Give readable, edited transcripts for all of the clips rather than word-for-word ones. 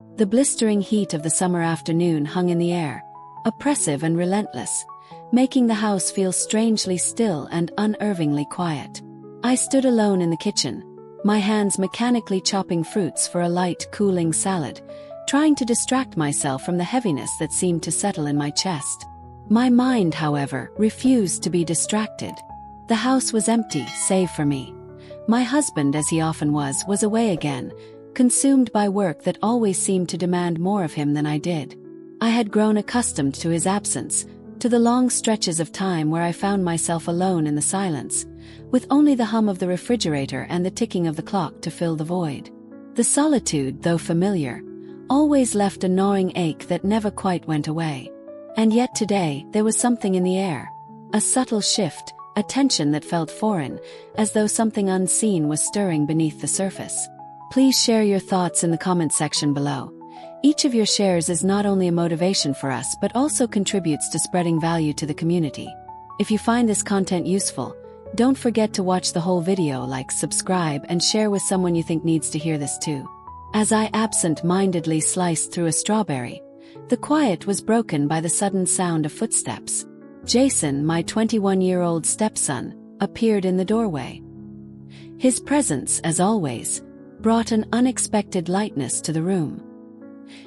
The blistering heat of the summer afternoon hung in the air, oppressive and relentless, making the house feel strangely still and unnervingly quiet. I stood alone in the kitchen, my hands mechanically chopping fruits for a light, cooling salad, trying to distract myself from the heaviness that seemed to settle in my chest. My mind, however, refused to be distracted. The house was empty, save for me. My husband, as he often was away again, consumed by work that always seemed to demand more of him than I did. I had grown accustomed to his absence, to the long stretches of time where I found myself alone in the silence, with only the hum of the refrigerator and the ticking of the clock to fill the void. The solitude, though familiar, always left a gnawing ache that never quite went away. And yet today, there was something in the air, a subtle shift, a tension that felt foreign, as though something unseen was stirring beneath the surface. Please share your thoughts in the comment section below. Each of your shares is not only a motivation for us but also contributes to spreading value to the community. If you find this content useful, don't forget to watch the whole video, like, subscribe, and share with someone you think needs to hear this too. As I absent-mindedly sliced through a strawberry, the quiet was broken by the sudden sound of footsteps. Jason, my 21-year-old stepson, appeared in the doorway. His presence, as always, brought an unexpected lightness to the room.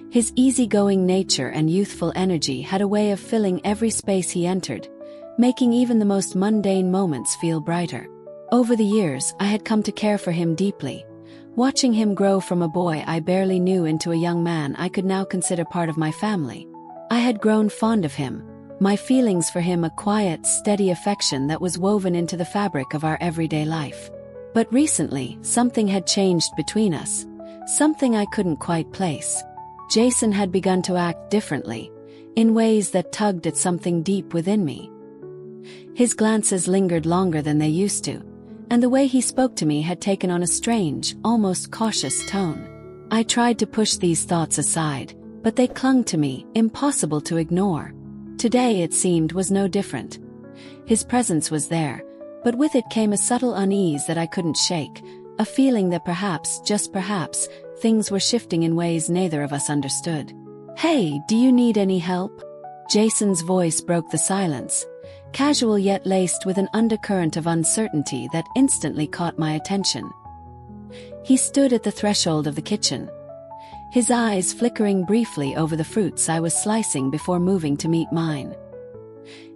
His easygoing nature and youthful energy had a way of filling every space he entered, making even the most mundane moments feel brighter. Over the years, I had come to care for him deeply, watching him grow from a boy I barely knew into a young man I could now consider part of my family. I had grown fond of him, my feelings for him a quiet, steady affection that was woven into the fabric of our everyday life. But recently, something had changed between us, something I couldn't quite place. Jason had begun to act differently, in ways that tugged at something deep within me. His glances lingered longer than they used to, and the way he spoke to me had taken on a strange, almost cautious tone. I tried to push these thoughts aside, but they clung to me, impossible to ignore. Today, it seemed, was no different. His presence was there, but with it came a subtle unease that I couldn't shake, a feeling that perhaps, just perhaps, things were shifting in ways neither of us understood. "Hey, do you need any help?" Jason's voice broke the silence, casual yet laced with an undercurrent of uncertainty that instantly caught my attention. He stood at the threshold of the kitchen, his eyes flickering briefly over the fruits I was slicing before moving to meet mine.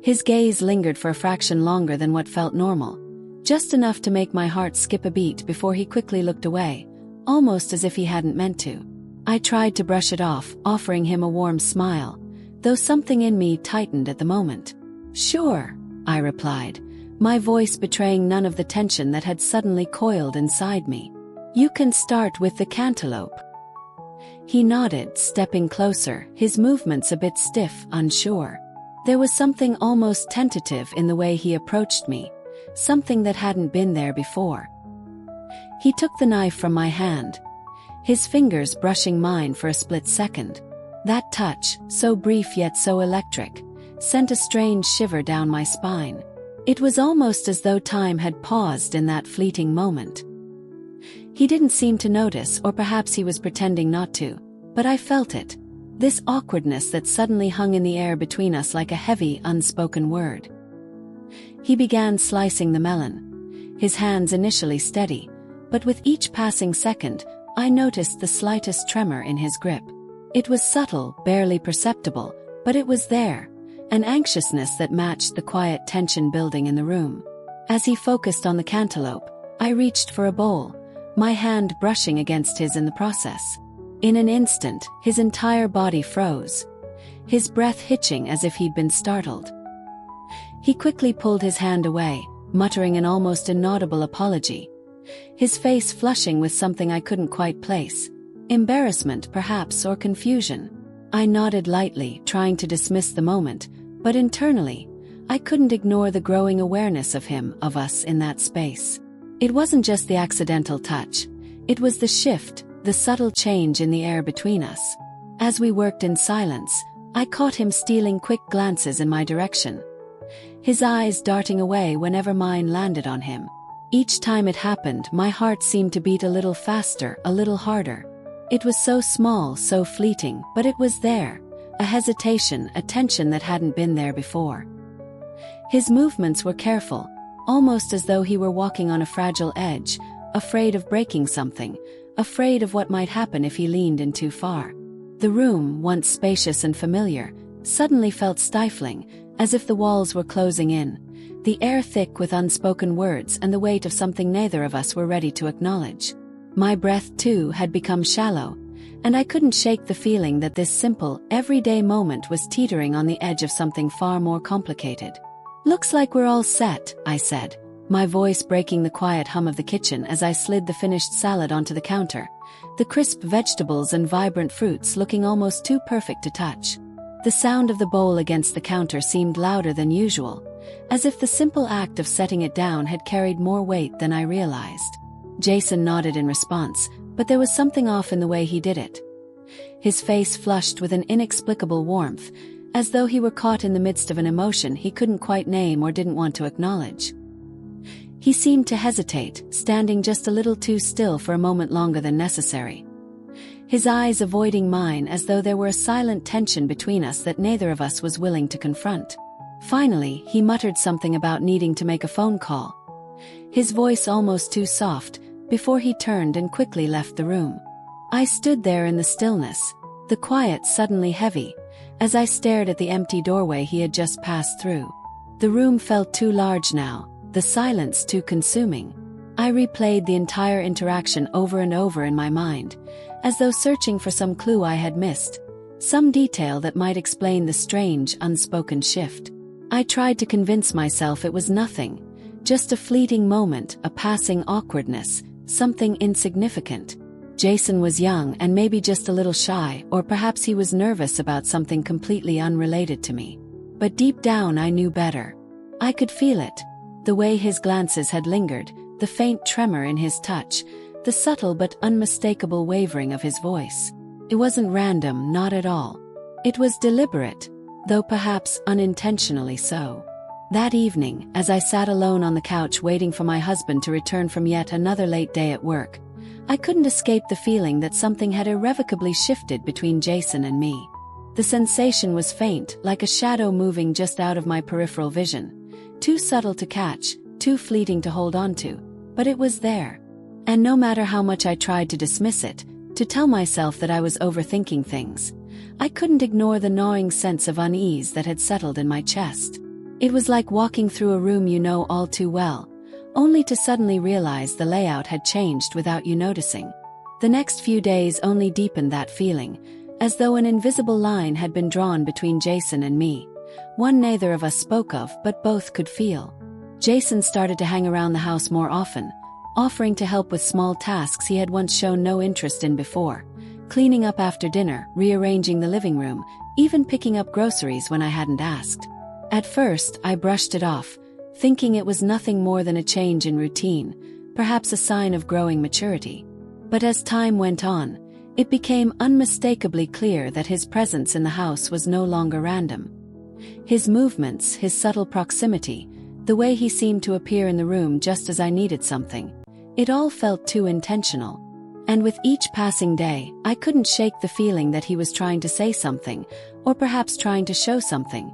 His gaze lingered for a fraction longer than what felt normal, just enough to make my heart skip a beat before he quickly looked away, almost as if he hadn't meant to. I tried to brush it off, offering him a warm smile, though something in me tightened at the moment. "Sure," I replied, my voice betraying none of the tension that had suddenly coiled inside me. "You can start with the cantaloupe." He nodded, stepping closer, his movements a bit stiff, unsure. There was something almost tentative in the way he approached me, something that hadn't been there before. He took the knife from my hand, his fingers brushing mine for a split second. That touch, so brief yet so electric, sent a strange shiver down my spine. It was almost as though time had paused in that fleeting moment. He didn't seem to notice, or perhaps he was pretending not to, but I felt it. This awkwardness that suddenly hung in the air between us like a heavy, unspoken word. He began slicing the melon, his hands initially steady, but with each passing second, I noticed the slightest tremor in his grip. It was subtle, barely perceptible, but it was there, an anxiousness that matched the quiet tension building in the room. As he focused on the cantaloupe, I reached for a bowl, my hand brushing against his in the process. In an instant, his entire body froze, his breath hitching as if he'd been startled. He quickly pulled his hand away, muttering an almost inaudible apology, his face flushing with something I couldn't quite place. Embarrassment, perhaps, or confusion. I nodded lightly, trying to dismiss the moment, but internally, I couldn't ignore the growing awareness of him, of us in that space. It wasn't just the accidental touch, it was the shift, the subtle change in the air between us. As we worked in silence, I caught him stealing quick glances in my direction, his eyes darting away whenever mine landed on him. Each time it happened, my heart seemed to beat a little faster, a little harder. It was so small, so fleeting, but it was there. A hesitation, a tension that hadn't been there before. His movements were careful, almost as though he were walking on a fragile edge, afraid of breaking something, afraid of what might happen if he leaned in too far. The room, once spacious and familiar, suddenly felt stifling, as if the walls were closing in, the air thick with unspoken words and the weight of something neither of us were ready to acknowledge. My breath, too, had become shallow, and I couldn't shake the feeling that this simple, everyday moment was teetering on the edge of something far more complicated. "Looks like we're all set," I said, my voice breaking the quiet hum of the kitchen as I slid the finished salad onto the counter, the crisp vegetables and vibrant fruits looking almost too perfect to touch. The sound of the bowl against the counter seemed louder than usual, as if the simple act of setting it down had carried more weight than I realized. Jason nodded in response, but there was something off in the way he did it. His face flushed with an inexplicable warmth, as though he were caught in the midst of an emotion he couldn't quite name or didn't want to acknowledge. He seemed to hesitate, standing just a little too still for a moment longer than necessary. His eyes avoiding mine as though there were a silent tension between us that neither of us was willing to confront. Finally, he muttered something about needing to make a phone call. His voice almost too soft, before he turned and quickly left the room. I stood there in the stillness, the quiet suddenly heavy, as I stared at the empty doorway he had just passed through. The room felt too large now, the silence too consuming. I replayed the entire interaction over and over in my mind, as though searching for some clue I had missed, some detail that might explain the strange, unspoken shift. I tried to convince myself it was nothing, just a fleeting moment, a passing awkwardness, something insignificant. Jason was young and maybe just a little shy, or perhaps he was nervous about something completely unrelated to me. But deep down I knew better. I could feel it, the way his glances had lingered, the faint tremor in his touch, the subtle but unmistakable wavering of his voice. It wasn't random, not at all. It was deliberate, though perhaps unintentionally so. That evening, as I sat alone on the couch waiting for my husband to return from yet another late day at work, I couldn't escape the feeling that something had irrevocably shifted between Jason and me. The sensation was faint, like a shadow moving just out of my peripheral vision, too subtle to catch, too fleeting to hold on to, but it was there. And no matter how much I tried to dismiss it, to tell myself that I was overthinking things, I couldn't ignore the gnawing sense of unease that had settled in my chest. It was like walking through a room you know all too well, only to suddenly realize the layout had changed without you noticing. The next few days only deepened that feeling, as though an invisible line had been drawn between Jason and me, one neither of us spoke of but both could feel. Jason started to hang around the house more often, offering to help with small tasks he had once shown no interest in before, cleaning up after dinner, rearranging the living room, even picking up groceries when I hadn't asked. At first, I brushed it off, thinking it was nothing more than a change in routine, perhaps a sign of growing maturity. But as time went on, it became unmistakably clear that his presence in the house was no longer random. His movements, his subtle proximity, the way he seemed to appear in the room just as I needed something, it all felt too intentional. And with each passing day, I couldn't shake the feeling that he was trying to say something, or perhaps trying to show something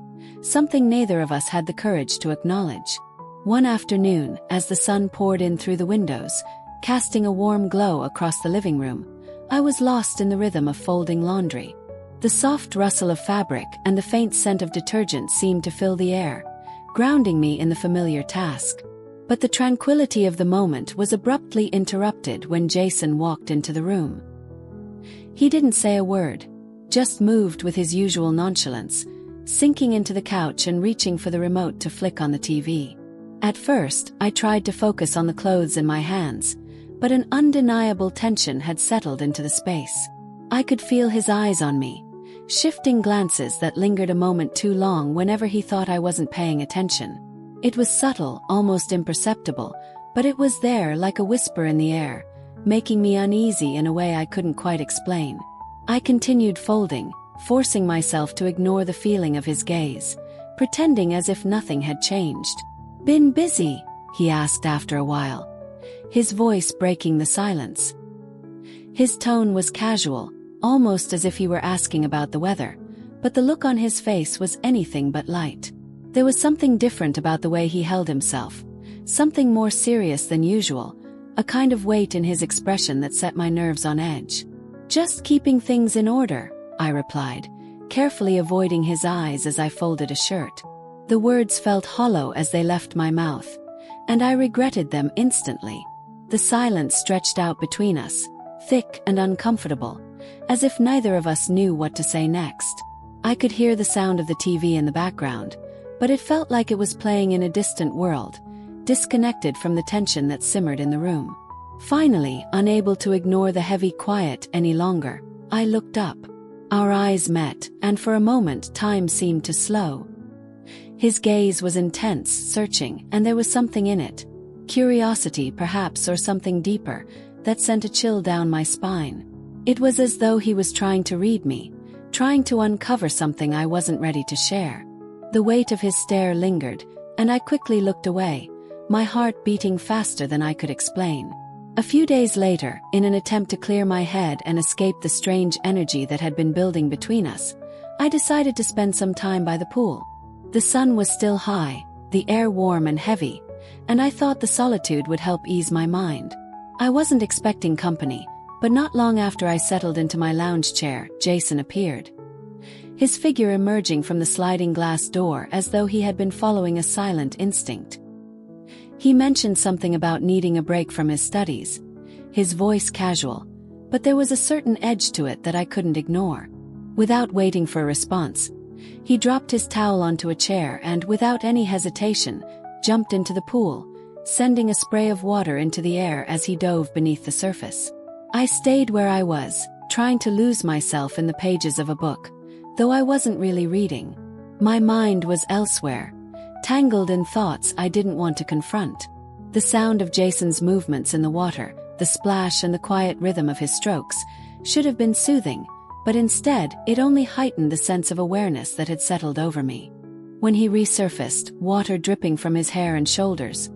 neither of us had the courage to acknowledge. One afternoon, as the sun poured in through the windows, casting a warm glow across the living room, I was lost in the rhythm of folding laundry. The soft rustle of fabric and the faint scent of detergent seemed to fill the air, grounding me in the familiar task. But the tranquility of the moment was abruptly interrupted when Jason walked into the room. He didn't say a word, just moved with his usual nonchalance, sinking into the couch and reaching for the remote to flick on the TV. At first, I tried to focus on the clothes in my hands, but an undeniable tension had settled into the space. I could feel his eyes on me, shifting glances that lingered a moment too long whenever he thought I wasn't paying attention. It was subtle, almost imperceptible, but it was there like a whisper in the air, making me uneasy in a way I couldn't quite explain. I continued folding, forcing myself to ignore the feeling of his gaze, pretending as if nothing had changed. "Been busy?" he asked after a while, his voice breaking the silence. His tone was casual, almost as if he were asking about the weather, but the look on his face was anything but light. There was something different about the way he held himself, something more serious than usual, a kind of weight in his expression that set my nerves on edge. "Just keeping things in order," I replied, carefully avoiding his eyes as I folded a shirt. The words felt hollow as they left my mouth, and I regretted them instantly. The silence stretched out between us, thick and uncomfortable, as if neither of us knew what to say next. I could hear the sound of the TV in the background, but it felt like it was playing in a distant world, disconnected from the tension that simmered in the room. Finally, unable to ignore the heavy quiet any longer, I looked up. Our eyes met, and for a moment time seemed to slow. His gaze was intense, searching, and there was something in it. Curiosity, perhaps, or something deeper, that sent a chill down my spine. It was as though he was trying to read me, trying to uncover something I wasn't ready to share. The weight of his stare lingered, and I quickly looked away, my heart beating faster than I could explain. A few days later, in an attempt to clear my head and escape the strange energy that had been building between us, I decided to spend some time by the pool. The sun was still high, the air warm and heavy, and I thought the solitude would help ease my mind. I wasn't expecting company, but not long after I settled into my lounge chair, Jason appeared. His figure emerging from the sliding glass door as though he had been following a silent instinct. He mentioned something about needing a break from his studies, his voice casual, but there was a certain edge to it that I couldn't ignore. Without waiting for a response, he dropped his towel onto a chair and, without any hesitation, jumped into the pool, sending a spray of water into the air as he dove beneath the surface. I stayed where I was, trying to lose myself in the pages of a book, though I wasn't really reading. My mind was elsewhere, tangled in thoughts I didn't want to confront. The sound of Jason's movements in the water, the splash and the quiet rhythm of his strokes, should have been soothing, but instead it only heightened the sense of awareness that had settled over me. When he resurfaced, water dripping from his hair and shoulders,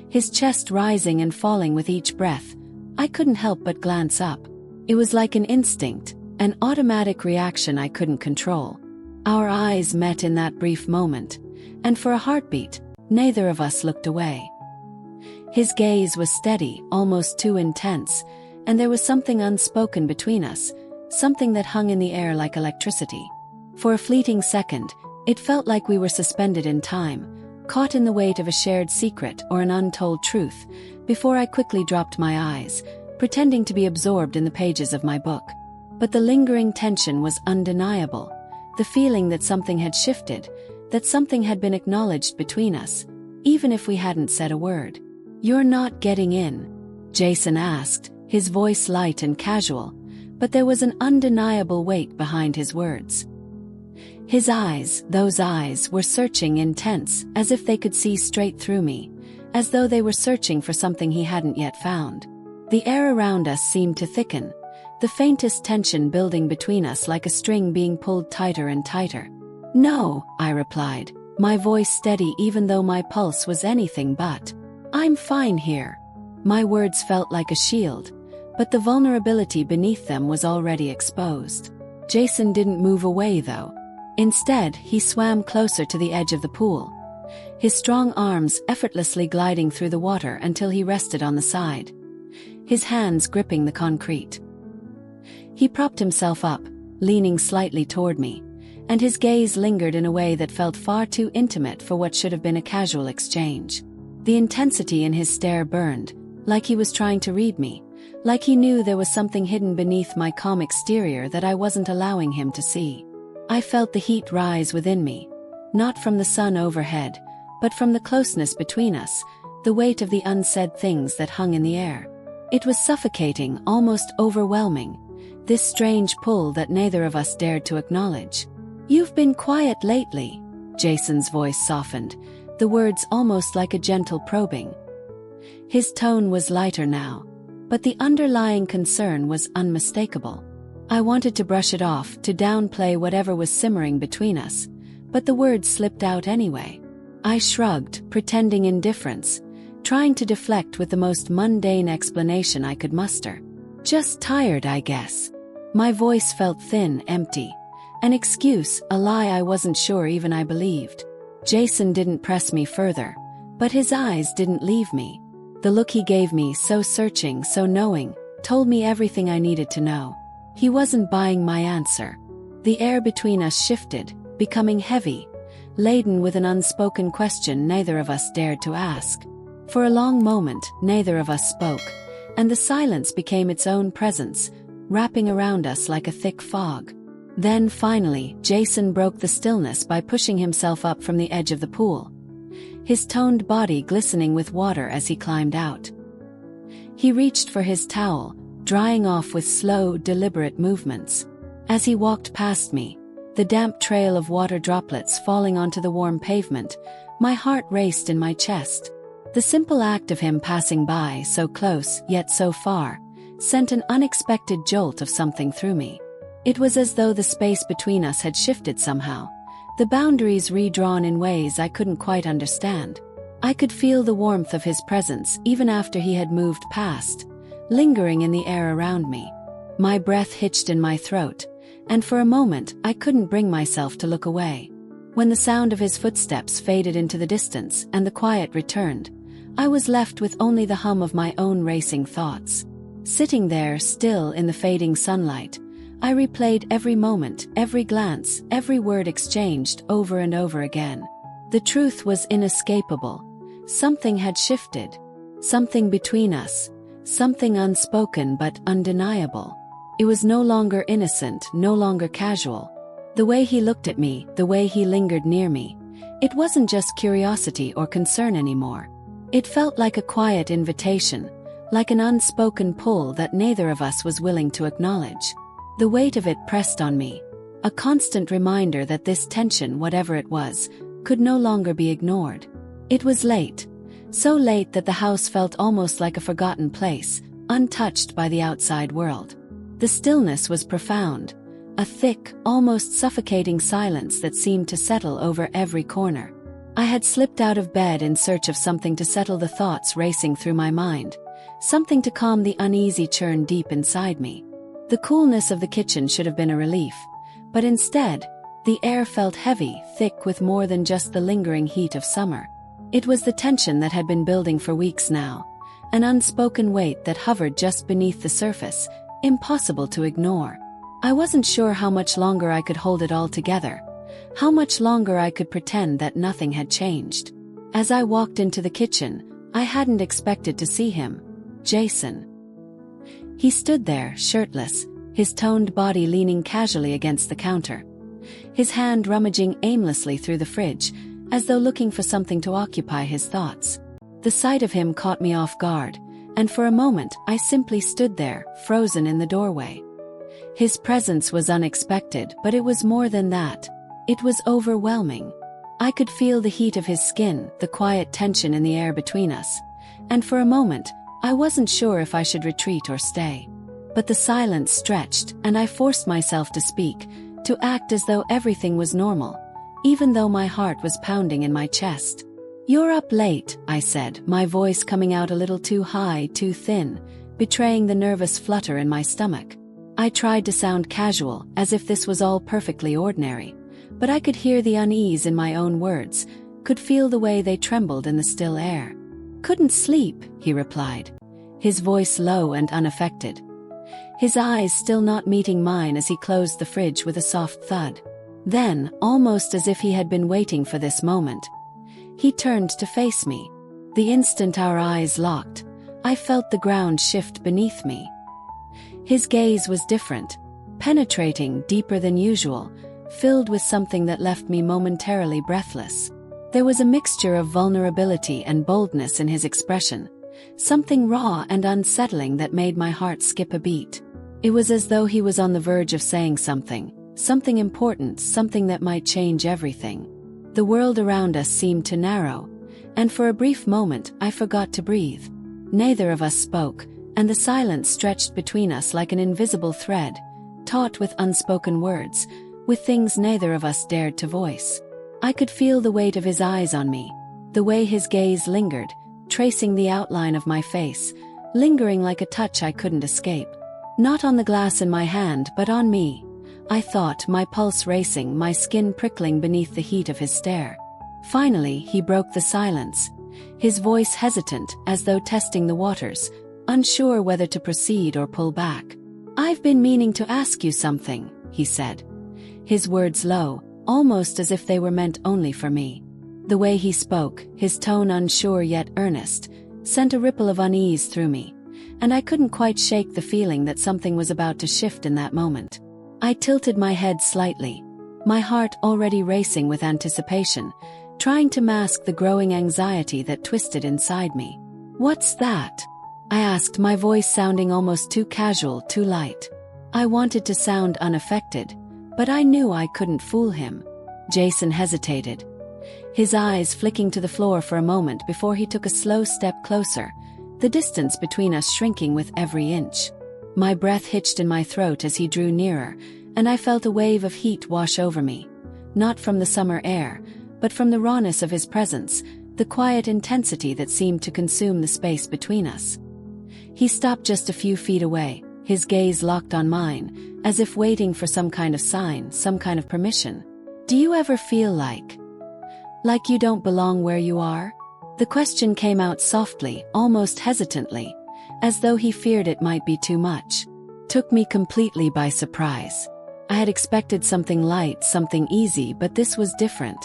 his chest rising and falling with each breath, I couldn't help but glance up. It was like an instinct, an automatic reaction I couldn't control. Our eyes met in that brief moment, and for a heartbeat, neither of us looked away. His gaze was steady, almost too intense, and there was something unspoken between us, something that hung in the air like electricity. For a fleeting second, it felt like we were suspended in time, caught in the weight of a shared secret or an untold truth, before I quickly dropped my eyes, pretending to be absorbed in the pages of my book. But the lingering tension was undeniable, the feeling that something had shifted, that something had been acknowledged between us, even if we hadn't said a word. "You're not getting in?" Jason asked, his voice light and casual, but there was an undeniable weight behind his words. His eyes, those eyes, were searching, intense, as if they could see straight through me, as though they were searching for something he hadn't yet found. The air around us seemed to thicken, the faintest tension building between us like a string being pulled tighter and tighter. "No," I replied, my voice steady even though my pulse was anything but. "I'm fine here." My words felt like a shield, but the vulnerability beneath them was already exposed. Jason didn't move away though. Instead, he swam closer to the edge of the pool, his strong arms effortlessly gliding through the water until he rested on the side, his hands gripping the concrete. He propped himself up, leaning slightly toward me, and his gaze lingered in a way that felt far too intimate for what should have been a casual exchange. The intensity in his stare burned, like he was trying to read me, like he knew there was something hidden beneath my calm exterior that I wasn't allowing him to see. I felt the heat rise within me, not from the sun overhead, but from the closeness between us, the weight of the unsaid things that hung in the air. It was suffocating, almost overwhelming, this strange pull that neither of us dared to acknowledge. "You've been quiet lately," Jason's voice softened, the words almost like a gentle probing. His tone was lighter now, but the underlying concern was unmistakable. I wanted to brush it off, to downplay whatever was simmering between us, but the words slipped out anyway. I shrugged, pretending indifference, trying to deflect with the most mundane explanation I could muster. Just tired, I guess. My voice felt thin, empty. An excuse, a lie I wasn't sure even I believed. Jason didn't press me further, but his eyes didn't leave me. The look he gave me, so searching, so knowing, told me everything I needed to know. He wasn't buying my answer. The air between us shifted, becoming heavy, laden with an unspoken question neither of us dared to ask. For a long moment, neither of us spoke, and the silence became its own presence, wrapping around us like a thick fog. Then, finally, Jason broke the stillness by pushing himself up from the edge of the pool, his toned body glistening with water as he climbed out. He reached for his towel, drying off with slow, deliberate movements. As he walked past me, the damp trail of water droplets falling onto the warm pavement, my heart raced in my chest. The simple act of him passing by, so close, yet so far, sent an unexpected jolt of something through me. It was as though the space between us had shifted somehow, the boundaries redrawn in ways I couldn't quite understand. I could feel the warmth of his presence even after he had moved past, lingering in the air around me. My breath hitched in my throat, and for a moment I couldn't bring myself to look away. When the sound of his footsteps faded into the distance and the quiet returned, I was left with only the hum of my own racing thoughts. Sitting there, still in the fading sunlight, I replayed every moment, every glance, every word exchanged over and over again. The truth was inescapable. Something had shifted. Something between us. Something unspoken but undeniable. It was no longer innocent, no longer casual. The way he looked at me, the way he lingered near me, it wasn't just curiosity or concern anymore. It felt like a quiet invitation, like an unspoken pull that neither of us was willing to acknowledge. The weight of it pressed on me, a constant reminder that this tension, whatever it was, could no longer be ignored. It was late, so late that the house felt almost like a forgotten place, untouched by the outside world. The stillness was profound, a thick, almost suffocating silence that seemed to settle over every corner. I had slipped out of bed in search of something to settle the thoughts racing through my mind, something to calm the uneasy churn deep inside me. The coolness of the kitchen should have been a relief, but instead, the air felt heavy, thick with more than just the lingering heat of summer. It was the tension that had been building for weeks now, an unspoken weight that hovered just beneath the surface, impossible to ignore. I wasn't sure how much longer I could hold it all together, how much longer I could pretend that nothing had changed. As I walked into the kitchen, I hadn't expected to see him, Jason. He stood there, shirtless, his toned body leaning casually against the counter, his hand rummaging aimlessly through the fridge, as though looking for something to occupy his thoughts. The sight of him caught me off guard, and for a moment I simply stood there, frozen in the doorway. His presence was unexpected, but it was more than that. It was overwhelming. I could feel the heat of his skin, the quiet tension in the air between us, and for a moment, I wasn't sure if I should retreat or stay. But the silence stretched, and I forced myself to speak, to act as though everything was normal, even though my heart was pounding in my chest. "You're up late," I said, my voice coming out a little too high, too thin, betraying the nervous flutter in my stomach. I tried to sound casual, as if this was all perfectly ordinary, but I could hear the unease in my own words, could feel the way they trembled in the still air. "Couldn't sleep," he replied, his voice low and unaffected, his eyes still not meeting mine as he closed the fridge with a soft thud. Then, almost as if he had been waiting for this moment, he turned to face me. The instant our eyes locked, I felt the ground shift beneath me. His gaze was different, penetrating, deeper than usual, filled with something that left me momentarily breathless. There was a mixture of vulnerability and boldness in his expression, something raw and unsettling that made my heart skip a beat. It was as though he was on the verge of saying something important, something that might change everything. The world around us seemed to narrow, and for a brief moment I forgot to breathe. Neither of us spoke, and the silence stretched between us like an invisible thread, taut with unspoken words, with things neither of us dared to voice. I could feel the weight of his eyes on me, the way his gaze lingered, tracing the outline of my face, lingering like a touch I couldn't escape. Not on the glass in my hand, but on me. I thought, my pulse racing, my skin prickling beneath the heat of his stare. Finally, he broke the silence, his voice hesitant, as though testing the waters, unsure whether to proceed or pull back. "I've been meaning to ask you something," he said. His words low, almost as if they were meant only for me. The way he spoke, his tone unsure yet earnest, sent a ripple of unease through me, and I couldn't quite shake the feeling that something was about to shift in that moment. I tilted my head slightly, my heart already racing with anticipation, trying to mask the growing anxiety that twisted inside me. "What's that?" I asked, my voice sounding almost too casual, too light. I wanted to sound unaffected, but I knew I couldn't fool him. Jason hesitated, his eyes flicking to the floor for a moment before he took a slow step closer, the distance between us shrinking with every inch. My breath hitched in my throat as he drew nearer, and I felt a wave of heat wash over me. Not from the summer air, but from the rawness of his presence, the quiet intensity that seemed to consume the space between us. He stopped just a few feet away, his gaze locked on mine, as if waiting for some kind of sign, some kind of permission. "Do you ever feel like you don't belong where you are?" The question came out softly, almost hesitantly, as though he feared it might be too much. Took me completely by surprise. I had expected something light, something easy, but this was different.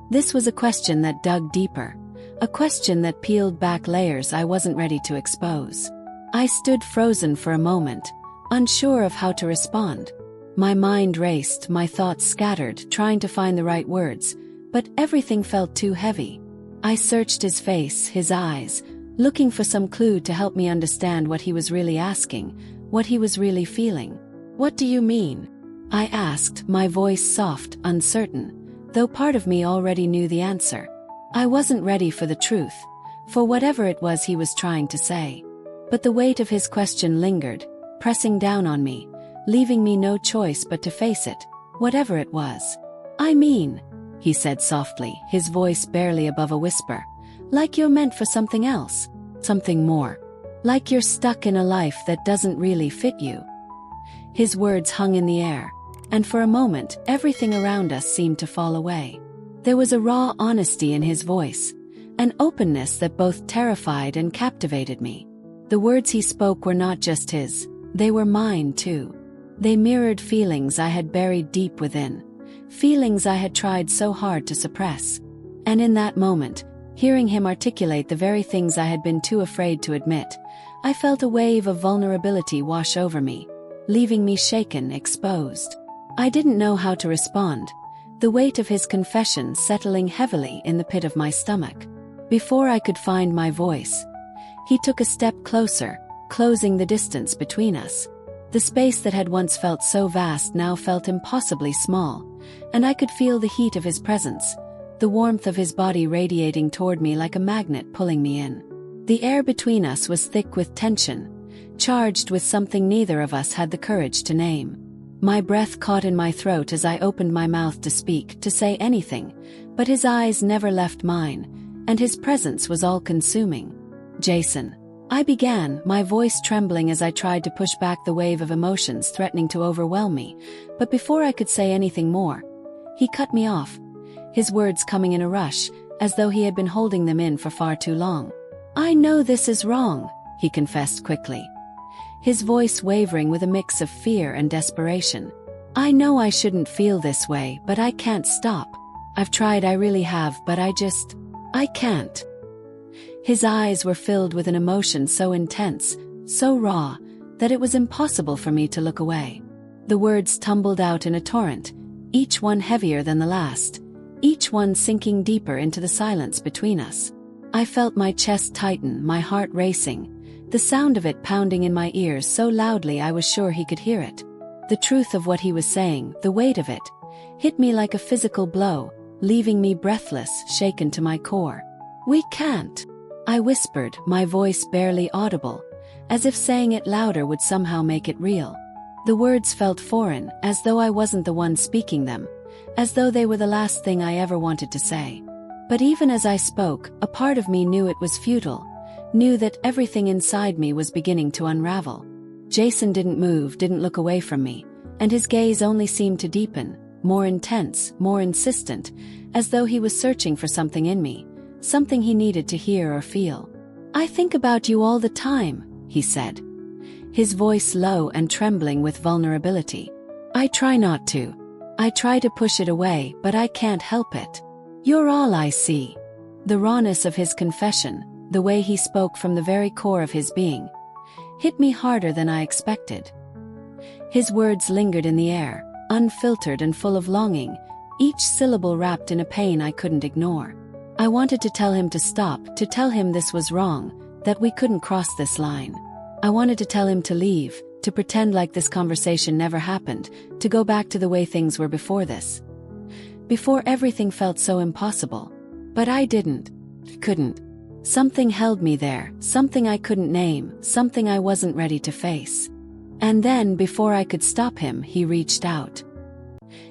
This was a question that dug deeper, a question that peeled back layers I wasn't ready to expose. I stood frozen for a moment, unsure of how to respond. My mind raced, my thoughts scattered, trying to find the right words, but everything felt too heavy. I searched his face, his eyes, looking for some clue to help me understand what he was really asking, what he was really feeling. "What do you mean?" I asked, my voice soft, uncertain, though part of me already knew the answer. I wasn't ready for the truth, for whatever it was he was trying to say. But the weight of his question lingered, pressing down on me, leaving me no choice but to face it, whatever it was. "I mean," he said softly, his voice barely above a whisper, "like you're meant for something else, something more. Like you're stuck in a life that doesn't really fit you." His words hung in the air, and for a moment, everything around us seemed to fall away. There was a raw honesty in his voice, an openness that both terrified and captivated me. The words he spoke were not just his, they were mine too. They mirrored feelings I had buried deep within, feelings I had tried so hard to suppress. And in that moment, hearing him articulate the very things I had been too afraid to admit, I felt a wave of vulnerability wash over me, leaving me shaken, exposed. I didn't know how to respond, the weight of his confession settling heavily in the pit of my stomach. Before I could find my voice, he took a step closer, closing the distance between us. The space that had once felt so vast now felt impossibly small, and I could feel the heat of his presence, the warmth of his body radiating toward me like a magnet pulling me in. The air between us was thick with tension, charged with something neither of us had the courage to name. My breath caught in my throat as I opened my mouth to speak, to say anything, but his eyes never left mine, and his presence was all-consuming. "Jason," I began, my voice trembling as I tried to push back the wave of emotions threatening to overwhelm me, but before I could say anything more, he cut me off, his words coming in a rush, as though he had been holding them in for far too long. "I know this is wrong," he confessed quickly, his voice wavering with a mix of fear and desperation. "I know I shouldn't feel this way, but I can't stop. I've tried, I really have, but I can't." His eyes were filled with an emotion so intense, so raw, that it was impossible for me to look away. The words tumbled out in a torrent, each one heavier than the last, each one sinking deeper into the silence between us. I felt my chest tighten, my heart racing, the sound of it pounding in my ears so loudly I was sure he could hear it. The truth of what he was saying, the weight of it, hit me like a physical blow, leaving me breathless, shaken to my core. "We can't," I whispered, my voice barely audible, as if saying it louder would somehow make it real. The words felt foreign, as though I wasn't the one speaking them, as though they were the last thing I ever wanted to say. But even as I spoke, a part of me knew it was futile, knew that everything inside me was beginning to unravel. Jason didn't move, didn't look away from me, and his gaze only seemed to deepen, more intense, more insistent, as though he was searching for something in me, something he needed to hear or feel. "I think about you all the time," he said, his voice low and trembling with vulnerability. "I try not to. I try to push it away, but I can't help it. You're all I see." The rawness of his confession, the way he spoke from the very core of his being, hit me harder than I expected. His words lingered in the air, unfiltered and full of longing, each syllable wrapped in a pain I couldn't ignore. I wanted to tell him to stop, to tell him this was wrong, that we couldn't cross this line. I wanted to tell him to leave, to pretend like this conversation never happened, to go back to the way things were before this. Before everything felt so impossible. But I couldn't. Something held me there, something I couldn't name, something I wasn't ready to face. And then, before I could stop him, he reached out.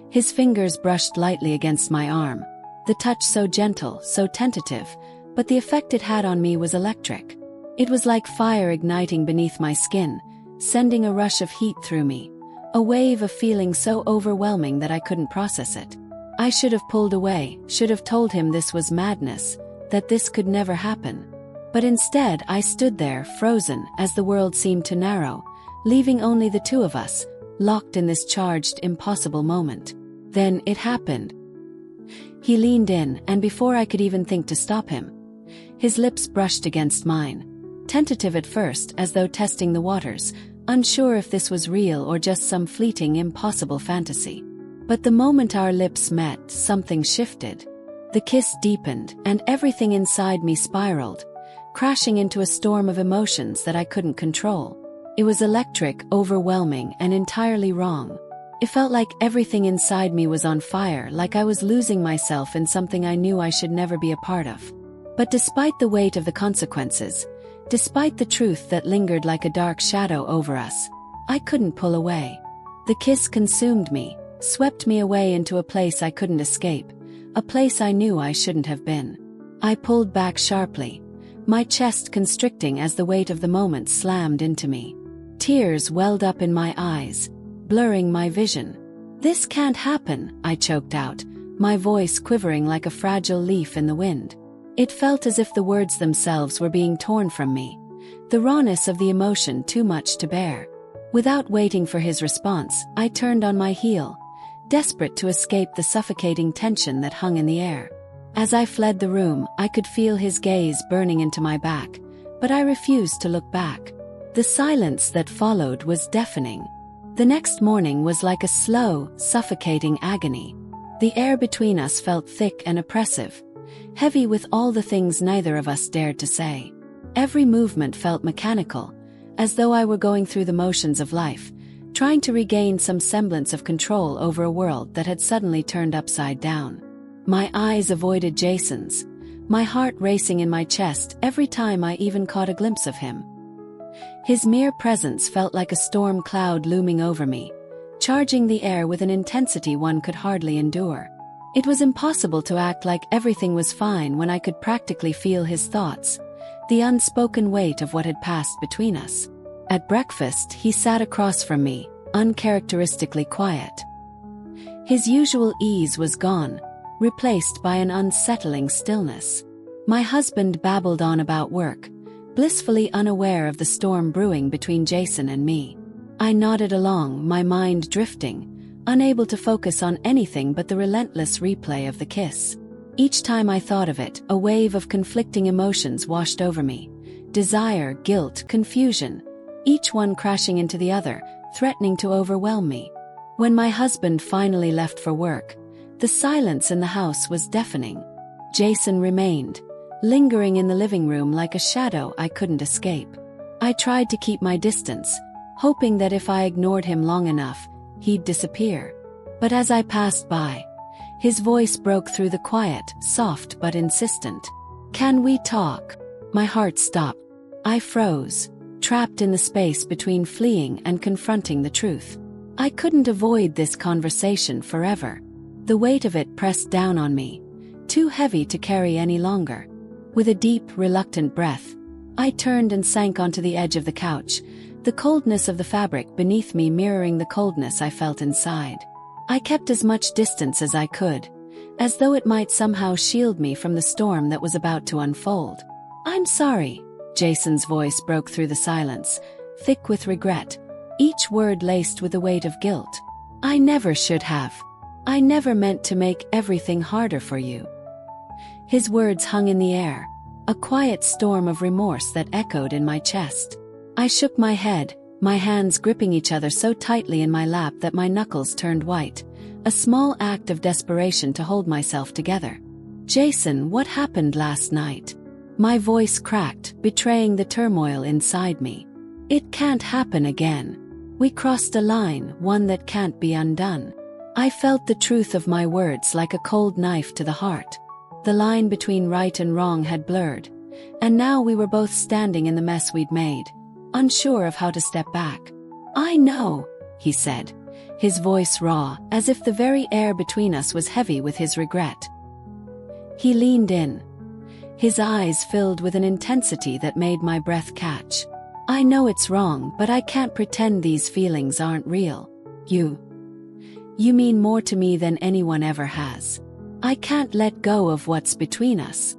His fingers brushed lightly against my arm, the touch so gentle, so tentative, but the effect it had on me was electric. It was like fire igniting beneath my skin, sending a rush of heat through me, a wave of feeling so overwhelming that I couldn't process it. I should have pulled away, should have told him this was madness, that this could never happen. But instead I stood there, frozen, as the world seemed to narrow, leaving only the two of us, locked in this charged, impossible moment. Then it happened. He leaned in, and before I could even think to stop him, his lips brushed against mine, tentative at first, as though testing the waters, unsure if this was real or just some fleeting, impossible fantasy. But the moment our lips met, something shifted. The kiss deepened, and everything inside me spiraled, crashing into a storm of emotions that I couldn't control. It was electric, overwhelming, and entirely wrong. It felt like everything inside me was on fire, like I was losing myself in something I knew I should never be a part of. But despite the weight of the consequences, despite the truth that lingered like a dark shadow over us, I couldn't pull away. The kiss consumed me, swept me away into a place I couldn't escape, a place I knew I shouldn't have been. I pulled back sharply, my chest constricting as the weight of the moment slammed into me. Tears welled up in my eyes, blurring my vision. "This can't happen," I choked out, my voice quivering like a fragile leaf in the wind. It felt as if the words themselves were being torn from me, the rawness of the emotion too much to bear. Without waiting for his response, I turned on my heel, desperate to escape the suffocating tension that hung in the air. As I fled the room, I could feel his gaze burning into my back, but I refused to look back. The silence that followed was deafening. The next morning was like a slow, suffocating agony. The air between us felt thick and oppressive, heavy with all the things neither of us dared to say. Every movement felt mechanical, as though I were going through the motions of life, trying to regain some semblance of control over a world that had suddenly turned upside down. My eyes avoided Jason's, my heart racing in my chest every time I even caught a glimpse of him. His mere presence felt like a storm cloud looming over me, charging the air with an intensity one could hardly endure. It was impossible to act like everything was fine when I could practically feel his thoughts, the unspoken weight of what had passed between us. At breakfast, he sat across from me, uncharacteristically quiet. His usual ease was gone, replaced by an unsettling stillness. My husband babbled on about work, blissfully unaware of the storm brewing between Jason and me. I nodded along, my mind drifting, unable to focus on anything but the relentless replay of the kiss. Each time I thought of it, a wave of conflicting emotions washed over me. Desire, guilt, confusion, each one crashing into the other, threatening to overwhelm me. When my husband finally left for work, the silence in the house was deafening. Jason remained, lingering in the living room like a shadow I couldn't escape. I tried to keep my distance, hoping that if I ignored him long enough, he'd disappear. But as I passed by, his voice broke through the quiet, soft but insistent. "Can we talk?" My heart stopped. I froze, trapped in the space between fleeing and confronting the truth. I couldn't avoid this conversation forever. The weight of it pressed down on me, too heavy to carry any longer. With a deep, reluctant breath, I turned and sank onto the edge of the couch, the coldness of the fabric beneath me mirroring the coldness I felt inside. I kept as much distance as I could, as though it might somehow shield me from the storm that was about to unfold. "I'm sorry," Jason's voice broke through the silence, thick with regret, each word laced with the weight of guilt. "I never should have. I never meant to make everything harder for you." His words hung in the air, a quiet storm of remorse that echoed in my chest. I shook my head, my hands gripping each other so tightly in my lap that my knuckles turned white, a small act of desperation to hold myself together. "Jason, what happened last night?" My voice cracked, betraying the turmoil inside me. "It can't happen again. We crossed a line, one that can't be undone." I felt the truth of my words like a cold knife to the heart. The line between right and wrong had blurred, and now we were both standing in the mess we'd made, unsure of how to step back. "I know," he said, his voice raw, as if the very air between us was heavy with his regret. He leaned in, his eyes filled with an intensity that made my breath catch. "I know it's wrong, but I can't pretend these feelings aren't real. You mean more to me than anyone ever has. I can't let go of what's between us."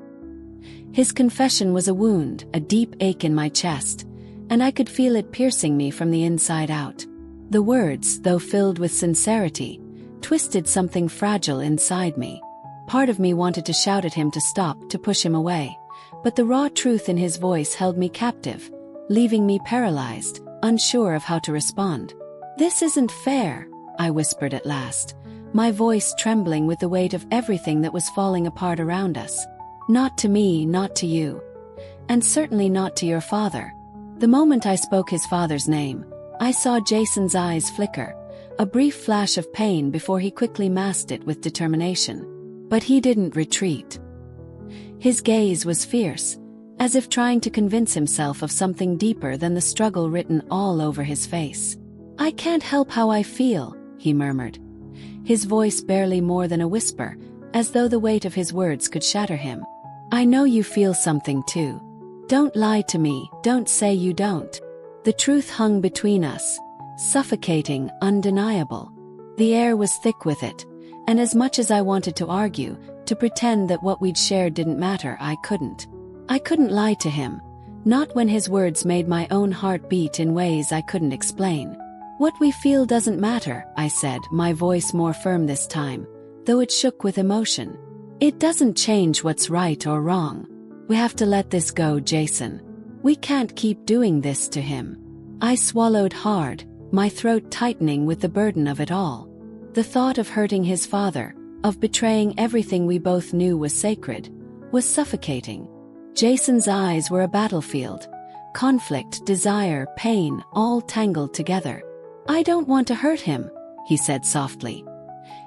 His confession was a wound, a deep ache in my chest, and I could feel it piercing me from the inside out. The words, though filled with sincerity, twisted something fragile inside me. Part of me wanted to shout at him to stop, to push him away, but the raw truth in his voice held me captive, leaving me paralyzed, unsure of how to respond. "This isn't fair," I whispered at last, my voice trembling with the weight of everything that was falling apart around us. "Not to me, not to you. And certainly not to your father." The moment I spoke his father's name, I saw Jason's eyes flicker, a brief flash of pain before he quickly masked it with determination. But he didn't retreat. His gaze was fierce, as if trying to convince himself of something deeper than the struggle written all over his face. "I can't help how I feel," he murmured, his voice barely more than a whisper, as though the weight of his words could shatter him. "I know you feel something too. Don't lie to me, don't say you don't." The truth hung between us, suffocating, undeniable. The air was thick with it, and as much as I wanted to argue, to pretend that what we'd shared didn't matter, I couldn't. I couldn't lie to him, not when his words made my own heart beat in ways I couldn't explain. "What we feel doesn't matter," I said, my voice more firm this time, though it shook with emotion. "It doesn't change what's right or wrong. We have to let this go, Jason. We can't keep doing this to him." I swallowed hard, my throat tightening with the burden of it all. The thought of hurting his father, of betraying everything we both knew was sacred, was suffocating. Jason's eyes were a battlefield. Conflict, desire, pain, all tangled together. "I don't want to hurt him," he said softly,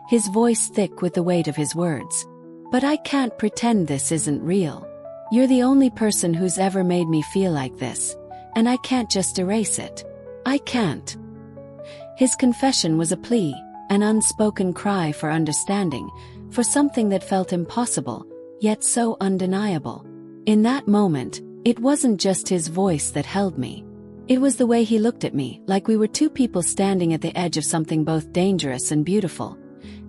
his voice thick with the weight of his words. "But I can't pretend this isn't real. You're the only person who's ever made me feel like this, and I can't just erase it. I can't." His confession was a plea, an unspoken cry for understanding, for something that felt impossible, yet so undeniable. In that moment, it wasn't just his voice that held me. It was the way he looked at me, like we were two people standing at the edge of something both dangerous and beautiful,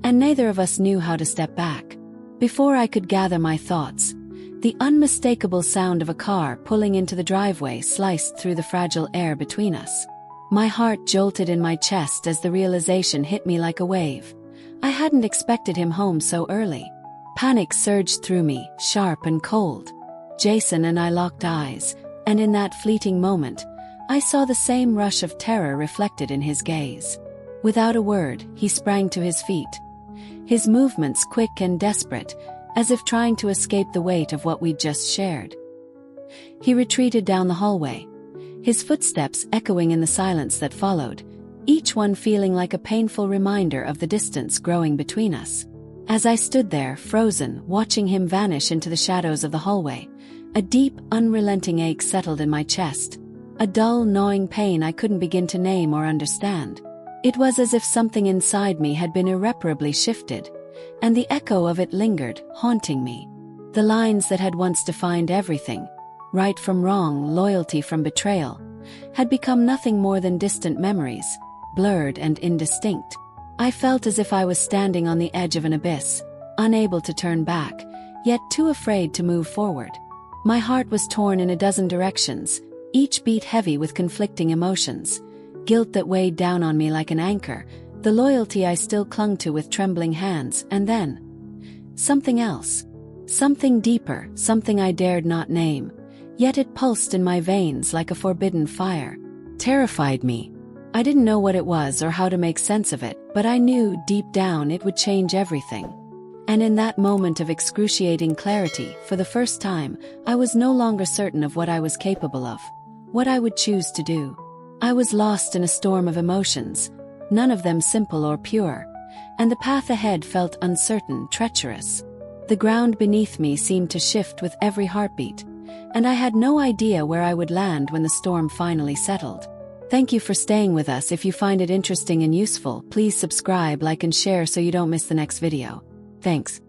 and neither of us knew how to step back. Before I could gather my thoughts, the unmistakable sound of a car pulling into the driveway sliced through the fragile air between us. My heart jolted in my chest as the realization hit me like a wave. I hadn't expected him home so early. Panic surged through me, sharp and cold. Jason and I locked eyes, and in that fleeting moment, I saw the same rush of terror reflected in his gaze. Without a word, he sprang to his feet, his movements quick and desperate, as if trying to escape the weight of what we'd just shared. He retreated down the hallway, his footsteps echoing in the silence that followed, each one feeling like a painful reminder of the distance growing between us. As I stood there, frozen, watching him vanish into the shadows of the hallway, a deep, unrelenting ache settled in my chest, a dull, gnawing pain I couldn't begin to name or understand. It was as if something inside me had been irreparably shifted, and the echo of it lingered, haunting me. The lines that had once defined everything, right from wrong, loyalty from betrayal, had become nothing more than distant memories, blurred and indistinct. I felt as if I was standing on the edge of an abyss, unable to turn back, yet too afraid to move forward. My heart was torn in a dozen directions, each beat heavy with conflicting emotions. Guilt that weighed down on me like an anchor, the loyalty I still clung to with trembling hands, and then something else. Something deeper, something I dared not name, yet it pulsed in my veins like a forbidden fire. Terrified me. I didn't know what it was or how to make sense of it, but I knew, deep down, it would change everything. And in that moment of excruciating clarity, for the first time, I was no longer certain of what I was capable of, what I would choose to do. I was lost in a storm of emotions, none of them simple or pure, and the path ahead felt uncertain, treacherous. The ground beneath me seemed to shift with every heartbeat, and I had no idea where I would land when the storm finally settled. Thank you for staying with us. If you find it interesting and useful, please subscribe, like, and share so you don't miss the next video. Thanks.